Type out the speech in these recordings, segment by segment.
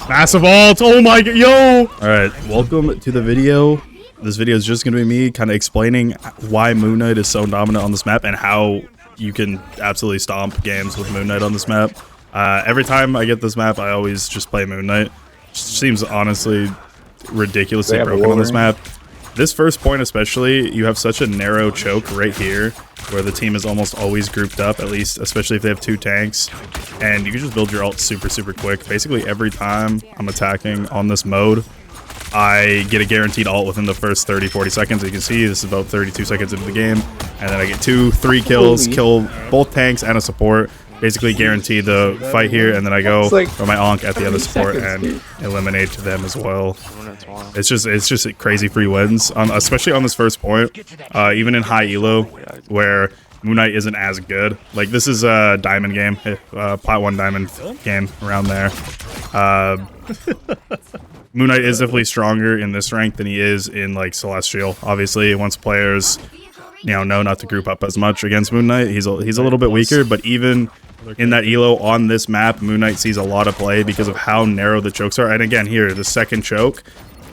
Massive ult. Oh my god, yo. All right, welcome to the video. This video is just going to be me kind of explaining why Moon Knight is so dominant on this map and how you can absolutely stomp games with Moon Knight on this map. Every time I get this map, I always just play Moon Knight. Just seems honestly ridiculously broken on this map. This first point especially, you have such a narrow choke right here where the team is almost always grouped up, at least, especially if they have two tanks. And you can just build your ult super quick. Basically every time I'm attacking on this mode, I get a guaranteed ult within the first 30-40 seconds. You can see this is about 32 seconds into the game. And then I get 2-3 kills, kill both tanks and a support. Basically guarantee the fight here, and then I go for my onk at the other support and eliminate them as well. It's just crazy free wins, especially on this first point. Even in high elo, where Moon Knight isn't as good. Like this is a diamond game, Plat 1 diamond game around there. Moon Knight is definitely stronger in this rank than he is in like Celestial. Obviously, once players know not to group up as much against Moon Knight, he's a little bit weaker. But even in that elo on this map, Moon Knight sees a lot of play because of how narrow the chokes are. And again, here the second choke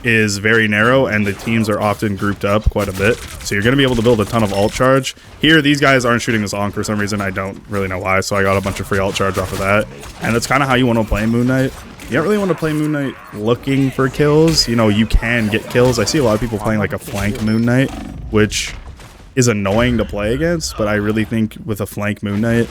is very narrow, and the teams are often grouped up quite a bit. So you're going to be able to build a ton of ult charge. Here, these guys aren't shooting this onk for some reason. I don't really know why. So I got a bunch of free ult charge off of that, and that's kind of how you want to play Moon Knight. You don't really want to play Moon Knight looking for kills. You know, you can get kills. I see a lot of people playing like a flank Moon Knight, which is annoying to play against, but I really think with a flank Moon Knight,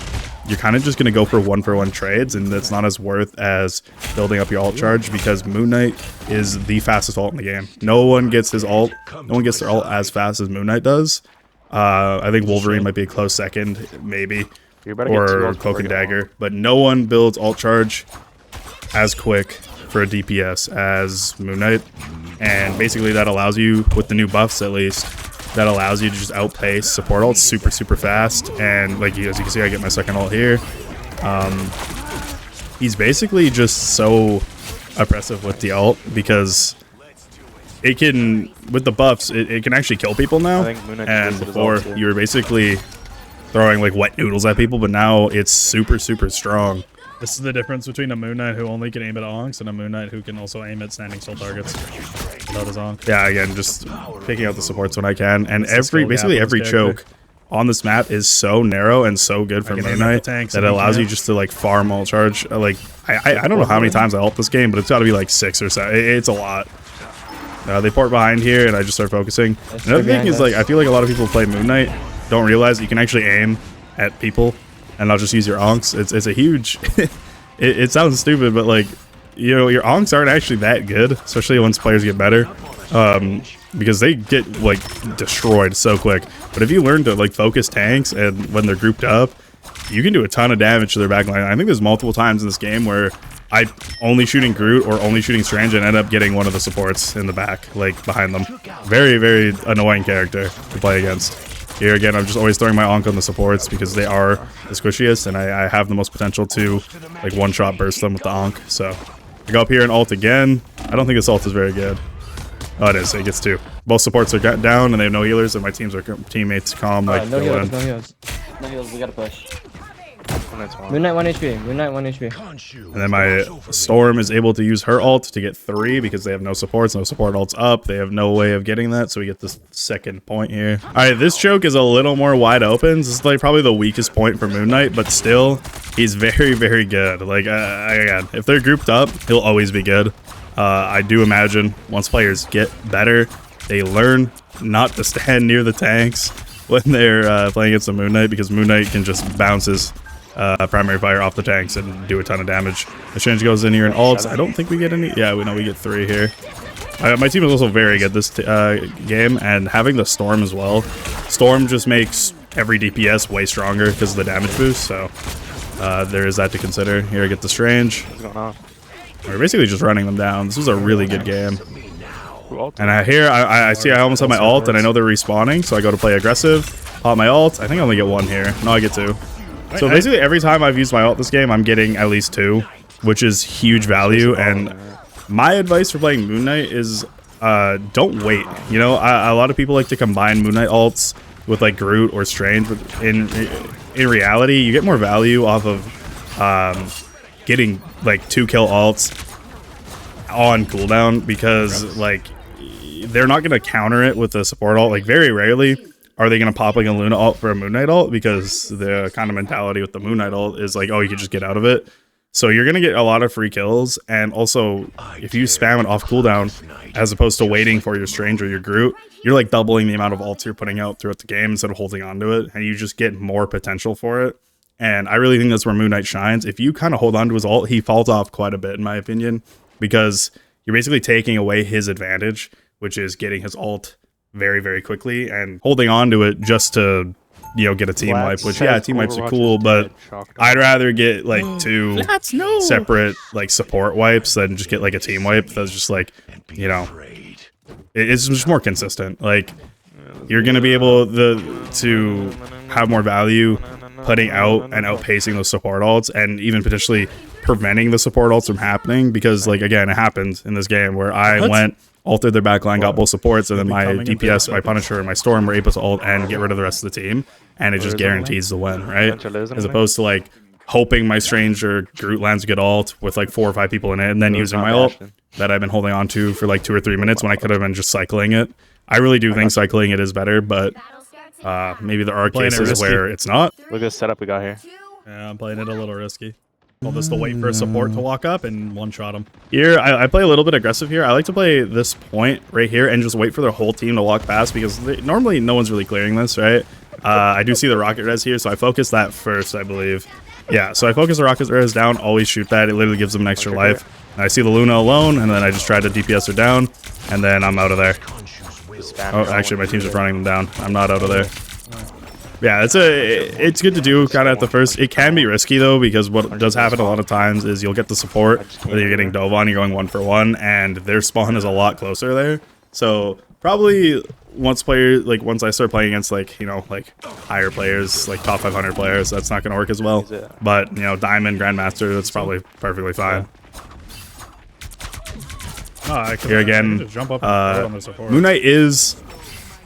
you're kind of just going to go for one-for-one trades, and that's not as worth as building up your ult charge, because Moon Knight is the fastest ult in the game. No one gets his ult. No one gets their ult as fast as Moon Knight does. I think Wolverine might be a close second, maybe, or Cloak and Dagger, but no one builds ult charge as quick for a DPS as Moon Knight, and basically that allows you, with the new buffs at least, that allows you to just outpace support ults super fast. And like as you can see, I get my second ult here. He's basically just so oppressive with the ult because it can, with the buffs, it can actually kill people now. And before you were basically throwing like wet noodles at people, but now it's super strong. This is the difference between a Moon Knight who only can aim at onks and a Moon Knight who can also aim at standing still targets without his onk. Yeah, again, just picking out the supports when I can. And basically every choke on this map is so narrow and so good for Moon Knight that it allows you just to like farm ult charge. Like I don't know how many times I ult this game, but it's got to be like 6 or 7. It's a lot. They port behind here, and I just start focusing. Another thing is, like, I feel like a lot of people who play Moon Knight don't realize you can actually aim at people and I'll just use your onks. It's a huge it sounds stupid, but like, you know, your onks aren't actually that good, especially once players get better, because they get like destroyed so quick. But if you learn to like focus tanks, and when they're grouped up, you can do a ton of damage to their backline. I think there's multiple times in this game where I only shooting Groot or only shooting Strange and end up getting one of the supports in the back, like behind them. Very annoying character to play against. Here again, I'm just always throwing my onk on the supports because they are the squishiest, and I have the most potential to like one-shot burst them with the onk. So I go up here and ult again. I don't think this ult is very good. Oh, it is. It gets 2. Both supports are down, and they have no healers, and my teammates calm. Like no heals. No heals. We gotta push. Moon Knight 1 HP. Moon Knight 1 HP. And then my Storm is able to use her ult to get 3 because they have no supports. No support ults up. They have no way of getting that, so we get this second point here. All right, this choke is a little more wide open. This is like probably the weakest point for Moon Knight, but still, he's very good. Like, again, if they're grouped up, he'll always be good. I do imagine once players get better, they learn not to stand near the tanks when they're playing against the Moon Knight, because Moon Knight can just bounce his primary fire off the tanks and do a ton of damage. The change goes in here and ults. I don't think we get any. Yeah, we know we get 3 here. My team is also very good this game, and having the Storm as well. Storm just makes every DPS way stronger because of the damage boost, so there is that to consider. Here I get the Strange. What's going on? We're basically just running them down. This was a really good game. And I see I almost have my ult, and I know they're respawning, so I go to play aggressive. Pop my ult. I think I only get 1 here. No, I get 2. So basically every time I've used my ult this game, I'm getting at least 2, which is huge value. And my advice for playing Moon Knight is don't wait. You know, a lot of people like to combine Moon Knight ults with like Groot or Strange, but in reality, you get more value off of getting like 2 kill ults on cooldown because like they're not going to counter it with a support ult. Like very rarely are they going to pop like a Luna ult for a Moon Knight ult, because the kind of mentality with the Moon Knight ult is like, oh, you can just get out of it. So you're going to get a lot of free kills, and also if you spam it off cooldown as opposed to waiting for your Strange or your Groot, you're like doubling the amount of ults you're putting out throughout the game instead of holding on to it, and you just get more potential for it. And I really think that's where Moon Knight shines. If you kind of hold on to his ult, he falls off quite a bit in my opinion, because you're basically taking away his advantage, which is getting his ult very, very quickly and holding on to it just to, you know, get a team wipe, which yeah, team wipes are cool, but I'd rather get like two separate like support wipes than just get like a team wipe that's just like, you know, it's just more consistent. Like you're gonna be able to have more value putting out and outpacing those support ults, and even potentially preventing the support ults from happening, because like again, it happened in this game where I went ulted their backline, got both supports, and then my DPS, my Punisher, and my Storm were able to ult and get rid of the rest of the team, and it just guarantees the win, right? As opposed to like hoping my Strange or Groot lands a good ult with like 4 or 5 people in it, and then using my ult that I've been holding on to for like 2 or 3 minutes when I could have been just cycling it. I really do think cycling it is better, but maybe there are cases where it's not. Look at the setup we got here. Yeah, I'm playing it a little risky. I'll just wait for a support to walk up and one-shot him. Here, I play a little bit aggressive here. I like to play this point right here and just wait for their whole team to walk past, because normally no one's really clearing this, right? I do see the rocket res here, so I focus that first, I believe. Yeah, so I focus the rocket res down, always shoot that. It literally gives them an extra life. And I see the Luna alone, and then I just try to DPS her down, and then I'm out of there. Oh, actually, my team's just running them down. I'm not out of there. Yeah, it's good to do kind of at the first. It can be risky though, because what does happen a lot of times is you'll get the support, whether you're getting dove on, you're going 1-for-1, and their spawn is a lot closer there. So probably once I start playing against like, you know, like higher players, like top 500 players, that's not going to work as well. But you know, Diamond, Grandmaster, that's probably perfectly fine. Here again, Moon Knight is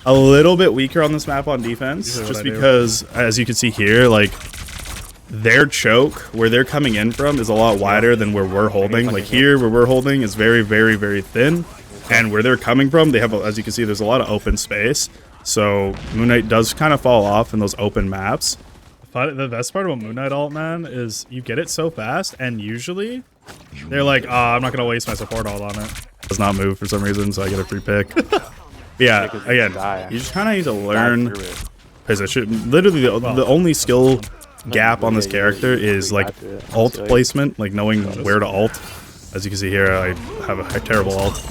a little bit weaker on this map on defense, just because, as you can see here, like their choke, where they're coming in from, is a lot wider than where we're holding. Like here, where we're holding is very, very, very thin, and where they're coming from, they have, as you can see, there's a lot of open space. So Moon Knight does kind of fall off in those open maps. The best part about Moon Knight ult, man, is you get it so fast, and usually they're like, oh, I'm not gonna waste my support ult on it. It does not move for some reason, so I get a free pick. Yeah, again, you just kind of need to learn position. Literally, the only skill gap on this character is like ult placement, like knowing where to ult. As you can see here, I have a terrible ult.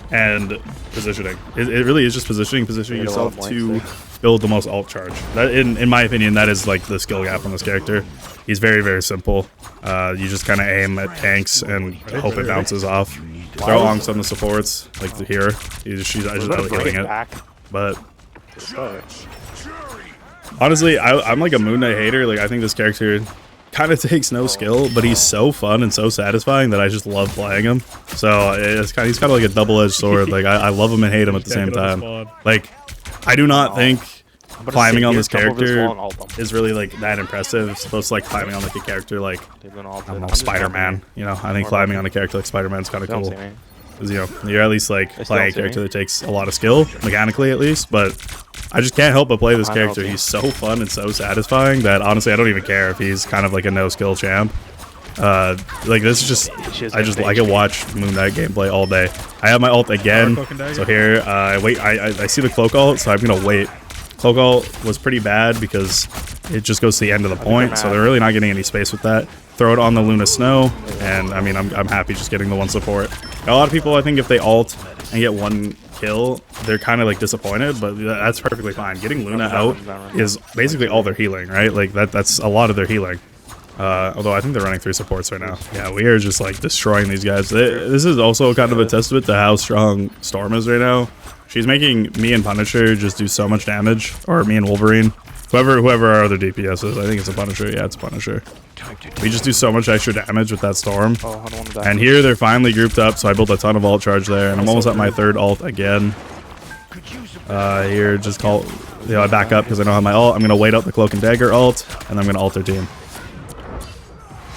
And positioning. It really is just positioning yourself to build the most ult charge. That, in my opinion, that is like the skill gap on this character. He's very, very simple. You just kind of aim at tanks and hope it bounces off. Throw longs on the supports, like here. She's just out hitting it. But honestly, I'm like a Moon Knight hater. Like I think this character kind of takes no skill, but he's so fun and so satisfying that I just love playing him. So he's kind of like a double-edged sword. Like I love him and hate him at the same time. Like I do not think climbing on this character is really like that impressive. It's supposed to like climbing on like a character like, I don't know, Spider-Man. You know, I think climbing on a character like Spider-Man is kind of cool. Because, you know, you're at least like playing a character that takes a lot of skill, mechanically at least. But I just can't help but play this character. He's so fun and so satisfying that honestly I don't even care if he's kind of like a no-skill champ. Like this is just, I can watch Moon Knight gameplay all day. I have my ult again, so here I see the cloak ult, so I'm gonna wait. Cloak ult was pretty bad because it just goes to the end of the point, so they're really not getting any space with that. Throw it on the Luna Snow, and I mean I'm happy just getting the one support. A lot of people, I think, if they ult and get one kill, they're kind of like disappointed, but that's perfectly fine. Getting Luna out is basically all their healing, right? Like that's a lot of their healing. Although I think they're running 3 supports right now. Yeah, we are just like destroying these guys. This is also kind of a testament to how strong Storm is right now. She's making me and Punisher just do so much damage, or me and Wolverine. Whoever our other DPS is, I think it's a Punisher. Yeah, it's a Punisher. We just do so much extra damage with that Storm. And here they're finally grouped up, so I built a ton of ult charge there, and I'm almost at my 3rd ult again. Here, just call, you know, I back up because I don't have my ult. I'm gonna wait out the Cloak and Dagger ult, and I'm gonna ult their team.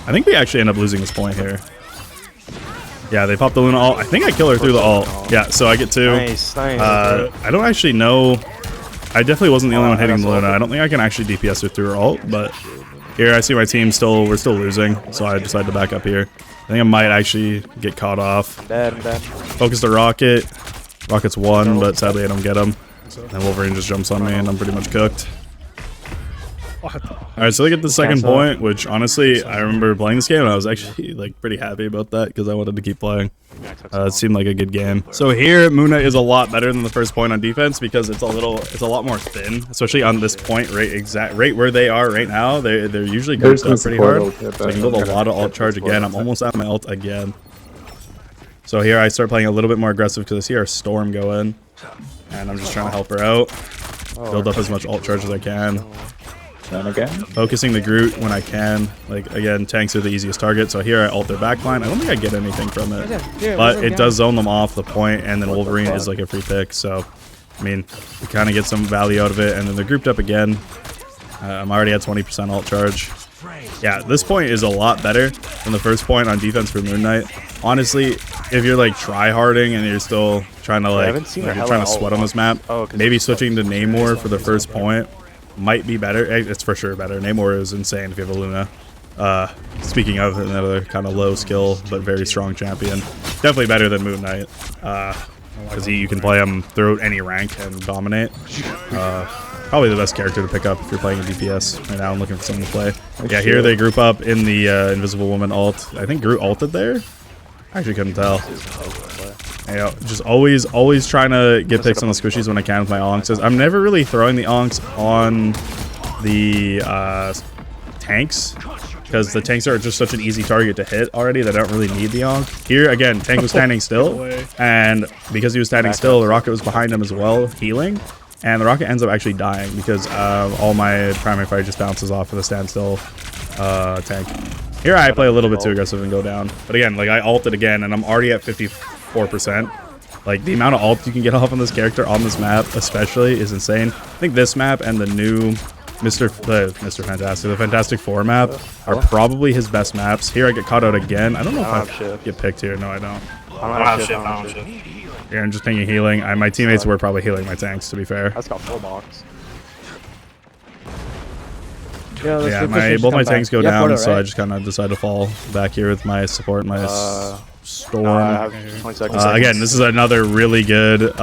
I think we actually end up losing this point here. Yeah, they popped the Luna ult. I think I kill her through the ult. Yeah, so I get 2. Nice. I don't actually know. I definitely wasn't the only one hitting the Luna. I don't think I can actually DPS her through her ult, but here I see my team we're still losing, so I decided to back up here. I think I might actually get caught off. I'm dead. Focus the Rocket. Rocket's 1, but sadly I don't get him. And Wolverine just jumps on me, and I'm pretty much cooked. Alright, so they get the second point, which honestly, I remember playing this game and I was actually like pretty happy about that because I wanted to keep playing. It seemed like a good game. So here, Moon Knight is a lot better than the first point on defense because it's a lot more thin, especially on this point, right where they are right now. They're usually grouped up pretty hard, so I can build a lot of ult charge again. I'm almost at my ult again. So here I start playing a little bit more aggressive because I see our Storm go in, and I'm just trying to help her out, build up as much ult charge as I can. And again, focusing the Groot when I can. Like, again, tanks are the easiest target. So here I ult their backline. I don't think I get anything from it. But it does zone them off the point, and then Wolverine is like a free pick. So, I mean, we kind of get some value out of it. And then they're grouped up again. I'm already at 20% ult charge. Yeah, this point is a lot better than the first point on defense for Moon Knight. Honestly, if you're like try-harding and you're still trying to like you're trying to sweat on this map, maybe switching to Namor for the first point might be better. It's for sure better. Namor is insane if you have a Luna. Speaking of another kind of low skill but very strong champion, definitely better than Moon Knight because you can play him throughout any rank and dominate. Probably the best character to pick up if you're playing a DPS right now and looking for someone to play. Yeah, here they group up in the Invisible Woman ult. I think Groot ulted there. I actually couldn't tell. You know, just always trying to get picks on the squishies when I can with my onks. I'm never really throwing the onks on the tanks because the tanks are just such an easy target to hit already that I don't really need the onk. Here again, tank was standing still, and because he was standing still, the Rocket was behind him as well, healing. And the Rocket ends up actually dying because all my primary fire just bounces off of the standstill tank. Here I play a little bit too aggressive and go down. But again, like I ulted again and I'm already at 54%. Like the amount of ult you can get off on this character on this map especially is insane. I think this map and the new Mr. Fantastic, the Fantastic Four map are probably his best maps. Here I get caught out again. I don't know if I get picked here. No, I don't. I don't have shit. Yeah, I'm just thinking healing. My teammates were probably healing my tanks, to be fair. That's got full box. Yeah, both my tanks go down, so I just kind of decide to fall back here with my support, my Storm. Again, this is another really good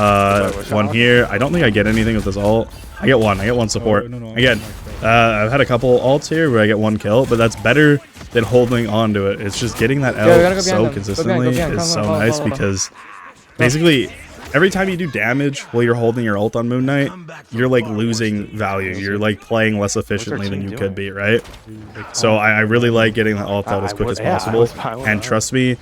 one here. I don't think I get anything with this ult. I get one support. Again, I've had a couple ults here where I get 1 kill, but that's better than holding on to it. It's just getting that L so consistently is so nice because basically every time you do damage while you're holding your ult on Moon Knight, you're like losing value. You're like playing less efficiently than you could be, right? So I really like getting the ult out as quick as possible. And trust me,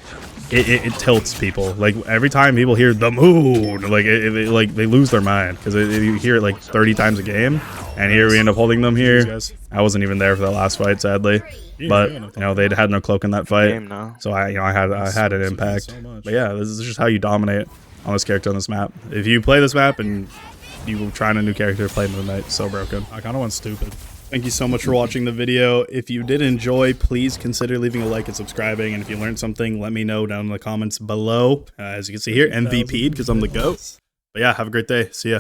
it tilts people. Like every time people hear the moon, like they lose their mind because you hear it like 30 times a game. And here we end up holding them here. I wasn't even there for the last fight, sadly, but you know they'd had no cloak in that fight, so I had an impact. But yeah, this is just how you dominate on this character on this map. If you play this map and you try a new character, play Moon Knight, so broken. I kind of went stupid. Thank you so much for watching the video. If you did enjoy, please consider leaving a like and subscribing. And if you learned something, let me know down in the comments below. As you can see here, MVP'd because I'm the GOAT. But yeah, have a great day. See ya.